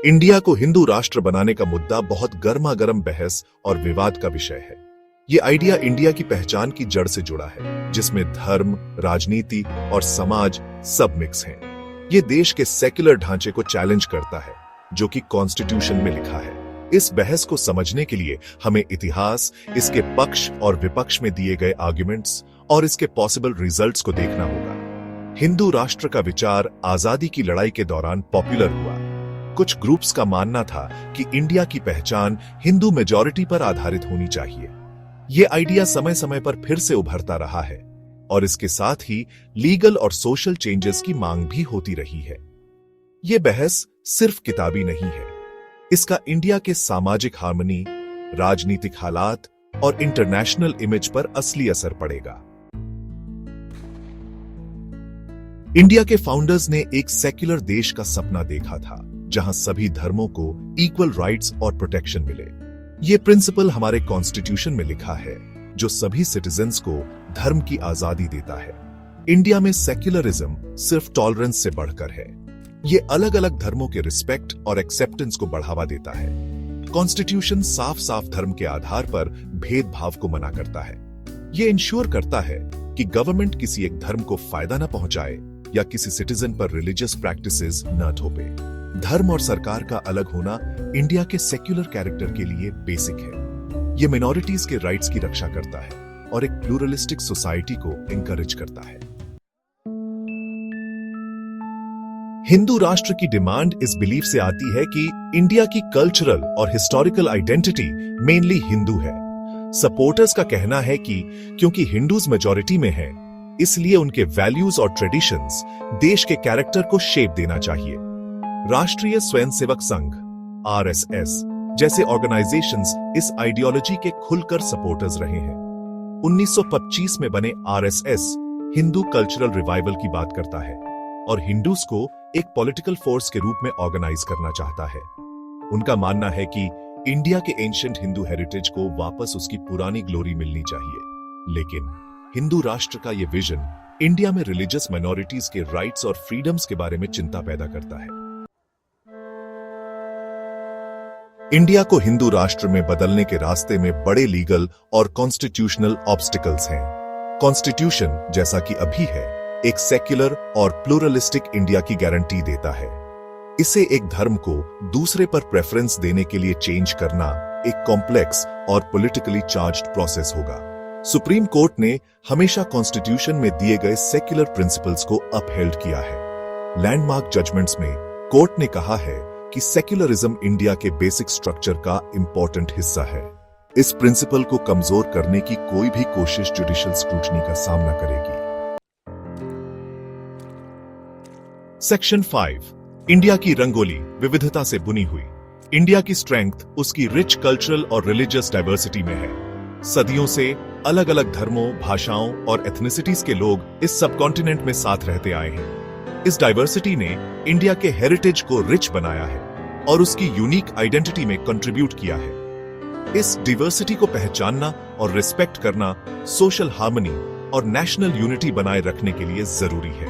India को हिंदू राष्ट्र बनाने का मुद्दा बहुत गर्मा गर्म बहस और विवाद का विषय है। ये आइडिया इंडिया की पहचान की जड़ से जुड़ा है, जिसमें धर्म, राजनीति और समाज सब मिक्स हैं। ये देश के सेक्युलर ढांचे को चैलेंज करता है, जो कि कॉन्स्टिट्यूशन में लिखा है। इस बहस को समझने के लिए हमें इतिहास, इसके पक्ष और विपक्ष में दिए गए आर्गुमेंट्स और इसके पॉसिबल रिजल्ट्स को देखना होगा। हिंदू राष्ट्र का विचार आजादी की लड़ाई के दौरान पॉपुलर हुआ। कुछ ग्रुप्स का मानना था कि इंडिया की पहचान हिंदू मेजॉरिटी पर आधारित होनी चाहिए। ये आइडिया समय समय पर फिर से उभरता रहा है और इसके साथ ही लीगल और सोशल चेंजेस की मांग भी होती रही है। ये बहस सिर्फ किताबी नहीं है, इसका इंडिया के सामाजिक हार्मनी, राजनीतिक हालात और इंटरनेशनल इमेज पर असली असर पड़ेगा। इंडिया के फाउंडर्स ने एक सेक्युलर देश का सपना देखा था, जहां सभी धर्मों को इक्वल राइट्स और प्रोटेक्शन मिले। ये प्रिंसिपल हमारे कॉन्स्टिट्यूशन में लिखा है, जो सभी सिटीजन्स को धर्म की आजादी देता है। इंडिया में सेक्युलरिज्म सिर्फ टॉलरेंस से बढ़कर है। ये अलग अलग धर्मों के रिस्पेक्ट और एक्सेप्टेंस को बढ़ावा देता है। कॉन्स्टिट्यूशन साफ साफ धर्म के आधार पर भेदभाव को मना करता है। ये इंश्योर करता है कि गवर्नमेंट किसी एक धर्म को फायदा न पहुंचाए या किसी सिटीजन पर रिलीजियस प्रैक्टिसेस न थोपे। धर्म और सरकार का अलग होना इंडिया के सेक्युलर कैरेक्टर के लिए बेसिक है। ये मिनॉरिटीज के राइट्स की रक्षा करता है और एक प्लूरलिस्टिक सोसाइटी को इंकरेज करता है। हिंदू राष्ट्र की डिमांड इस बिलीफ से आती है कि इंडिया की कल्चरल और हिस्टोरिकल आइडेंटिटी मेनली हिंदू है। सपोर्टर्स का कहना है कि क्योंकि हिंदूज मेजॉरिटी में हैं, इसलिए उनके वैल्यूज और ट्रेडिशंस देश के कैरेक्टर को शेप देना चाहिए। राष्ट्रीय स्वयंसेवक संघ (आरएसएस) जैसे ऑर्गेनाइजेशंस इस आइडियोलॉजी के खुलकर सपोर्टर्स रहे हैं। 1925 में बने आरएसएस हिंदू कल्चरल रिवाइवल की बात करता है और हिंदूज को एक पॉलिटिकल फोर्स के रूप में ऑर्गेनाइज करना चाहता है। उनका मानना है कि इंडिया के एंशिएंट हिंदू हेरिटेज को वापस उसकी पुरानी ग्लोरी मिलनी चाहिए। लेकिन हिंदू राष्ट्र का यह विजन इंडिया में रिलीजियस माइनॉरिटीज के राइट्स और फ्रीडम्स के बारे में चिंता पैदा करता है। इंडिया को हिंदू राष्ट्र में बदलने के रास्ते में बड़े लीगल और कॉन्स्टिट्यूशनल ऑब्स्टिकल्स हैं। कॉन्स्टिट्यूशन, जैसा कि अभी है, एक सेक्युलर और प्लूरलिस्टिक इंडिया की गारंटी देता है। इसे एक धर्म को दूसरे पर प्रेफरेंस देने के लिए चेंज करना एक कॉम्प्लेक्स और पॉलिटिकली चार्ज्ड प्रोसेस होगा। सुप्रीम कोर्ट ने हमेशा कॉन्स्टिट्यूशन में दिए गए सेक्युलर प्रिंसिपल्स को अपहेल्ड किया है। लैंडमार्क जजमेंट्स में कोर्ट ने कहा है कि सेक्युलरिज्म इंडिया के बेसिक स्ट्रक्चर का इंपॉर्टेंट हिस्सा है। इस प्रिंसिपल को कमजोर करने की कोई भी कोशिश जुडिशियल स्क्रूटनी का सामना करेगी। सेक्शन 5, इंडिया की रंगोली विविधता से बुनी हुई। इंडिया की स्ट्रेंथ उसकी रिच कल्चरल और रिलीजियस डाइवर्सिटी में है। सदियों से अलग अलग धर्मों, भाषाओं और एथनिसिटीज के लोग इस सबकॉन्टिनेंट में साथ रहते आए हैं। इस डाइवर्सिटी ने इंडिया के हेरिटेज को रिच बनाया है और उसकी यूनिक आइडेंटिटी में कंट्रीब्यूट किया है। इस डाइवर्सिटी को पहचानना और रिस्पेक्ट करना सोशल हार्मनी और नेशनल यूनिटी बनाए रखने के लिए जरूरी है।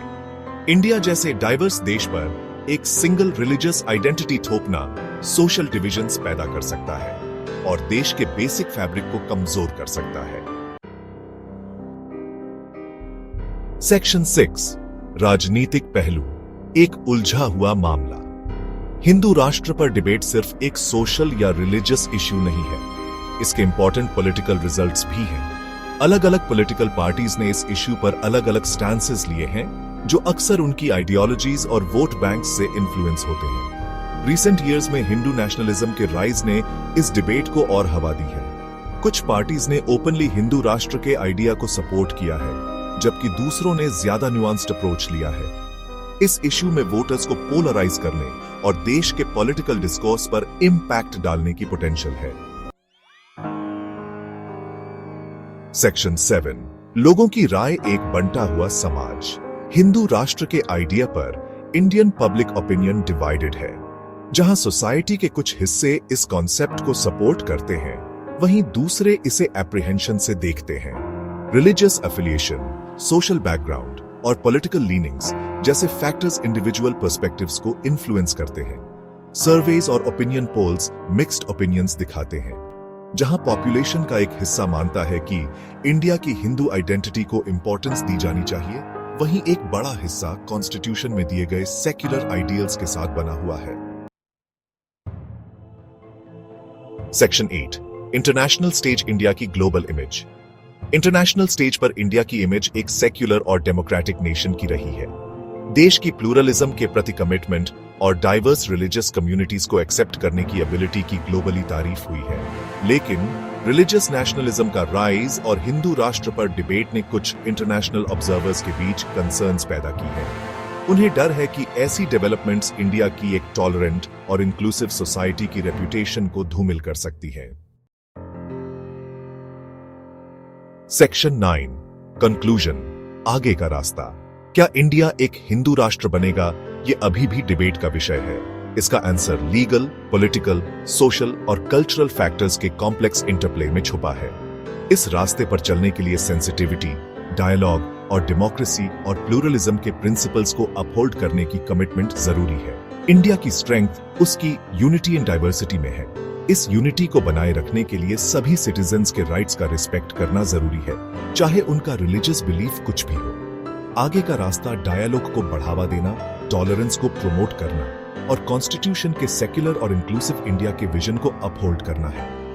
इंडिया जैसे डाइवर्स देश पर एक single religious identity थोपना social divisions पैदा कर सकता है और देश के बेसिक फैब्रिक को कमजोर कर सकता है। सेक्शन 6, राजनीतिक पहलू, एक उलझा हुआ मामला। हिंदू राष्ट्र पर डिबेट सिर्फ एक सोशल या रिलीजियस इश्यू नहीं है, इसके इंपॉर्टेंट पॉलिटिकल रिजल्ट्स भी हैं। अलग अलग पॉलिटिकल पार्टीज ने इस इश्यू पर अलग अलग स्टैंसेस लिए हैं, जो अक्सर उनकी आइडियोलॉजीज और वोट बैंक से इन्फ्लुएंस होते हैं। रिसेंट ईयर्स में हिंदू नेशनलिज्म के राइज ने इस डिबेट को और हवा दी है। कुछ पार्टीज ने ओपनली हिंदू राष्ट्र के आइडिया को सपोर्ट किया है, जबकि दूसरों ने ज्यादा न्यूआंस्ड अप्रोच लिया है। इस इश्यू में वोटर्स को पोलराइज करने और देश के पॉलिटिकल डिस्कोर्स पर इंपैक्ट डालने की पोटेंशियल है। सेक्शन 7, लोगों की राय, एक बंटा हुआ समाज। हिंदू राष्ट्र के आइडिया पर इंडियन पब्लिक ओपिनियन डिवाइडेड है। जहां सोसाइटी के कुछ हिस्से इस कॉन्सेप्ट को सपोर्ट करते हैं, वहीं दूसरे इसे एप्रीहेंशन से देखते हैं। रिलीजियस एफिलिएशन, सोशल बैकग्राउंड और पॉलिटिकल लीनिंग्स जैसे फैक्टर्स इंडिविजुअल पर्सपेक्टिव्स को इन्फ्लुएंस करते हैं। सर्वेज और ओपिनियन पोल्स मिक्स्ड ओपिनियंस दिखाते हैं। जहां पॉपुलेशन का एक हिस्सा मानता है कि इंडिया की हिंदू आइडेंटिटी को इंपॉर्टेंस दी जानी चाहिए, वहीं एक बड़ा हिस्सा कॉन्स्टिट्यूशन में दिए गए सेक्युलर आइडियल्स के साथ बना हुआ है। सेक्शन 8, इंटरनेशनल स्टेज इंडिया की ग्लोबल इमेज। इंटरनेशनल स्टेज पर इंडिया की इमेज एक सेक्युलर और डेमोक्रेटिक नेशन की रही है। देश की प्लूरलिज्म के प्रति कमिटमेंट और डाइवर्स रिलीजियस कम्युनिटीज को एक्सेप्ट करने की एबिलिटी की ग्लोबली तारीफ हुई है। लेकिन रिलीजियस नेशनलिज्म का राइज और हिंदू राष्ट्र पर डिबेट ने कुछ इंटरनेशनल ऑब्जर्वर्स के बीच कंसर्न्स पैदा की है। उन्हें डर है कि ऐसी डेवलपमेंट्स इंडिया की एक टॉलरेंट और इंक्लूसिव सोसाइटी की रेपुटेशन को धूमिल कर सकती है। सेक्शन 9, कंक्लूजन, आगे का रास्ता। क्या इंडिया एक हिंदू राष्ट्र बनेगा? ये अभी भी डिबेट का विषय है। इसका आंसर लीगल, पॉलिटिकल, सोशल और कल्चरल फैक्टर्स के कॉम्प्लेक्स इंटरप्ले में छुपा है। इस रास्ते पर चलने के लिए सेंसिटिविटी, डायलॉग और डेमोक्रेसी और प्लूरलिज्म के प्रिंसिपल्स को अपहोल्ड करने की कमिटमेंट जरूरी है। इंडिया की स्ट्रेंथ उसकी यूनिटी इन डाइवर्सिटी में है। इस यूनिटी को बनाए रखने के लिए सभी सिटीजन्स के राइट्स का रिस्पेक्ट करना जरूरी है, चाहे उनका रिलीजियस बिलीफ कुछ भी हो। आगे का रास्ता डायलॉग को बढ़ावा देना, टॉलरेंस को प्रमोट करना और कॉन्स्टिट्यूशन के सेक्युलर और इंक्लूसिव इंडिया के विजन को अपहोल्ड करना है।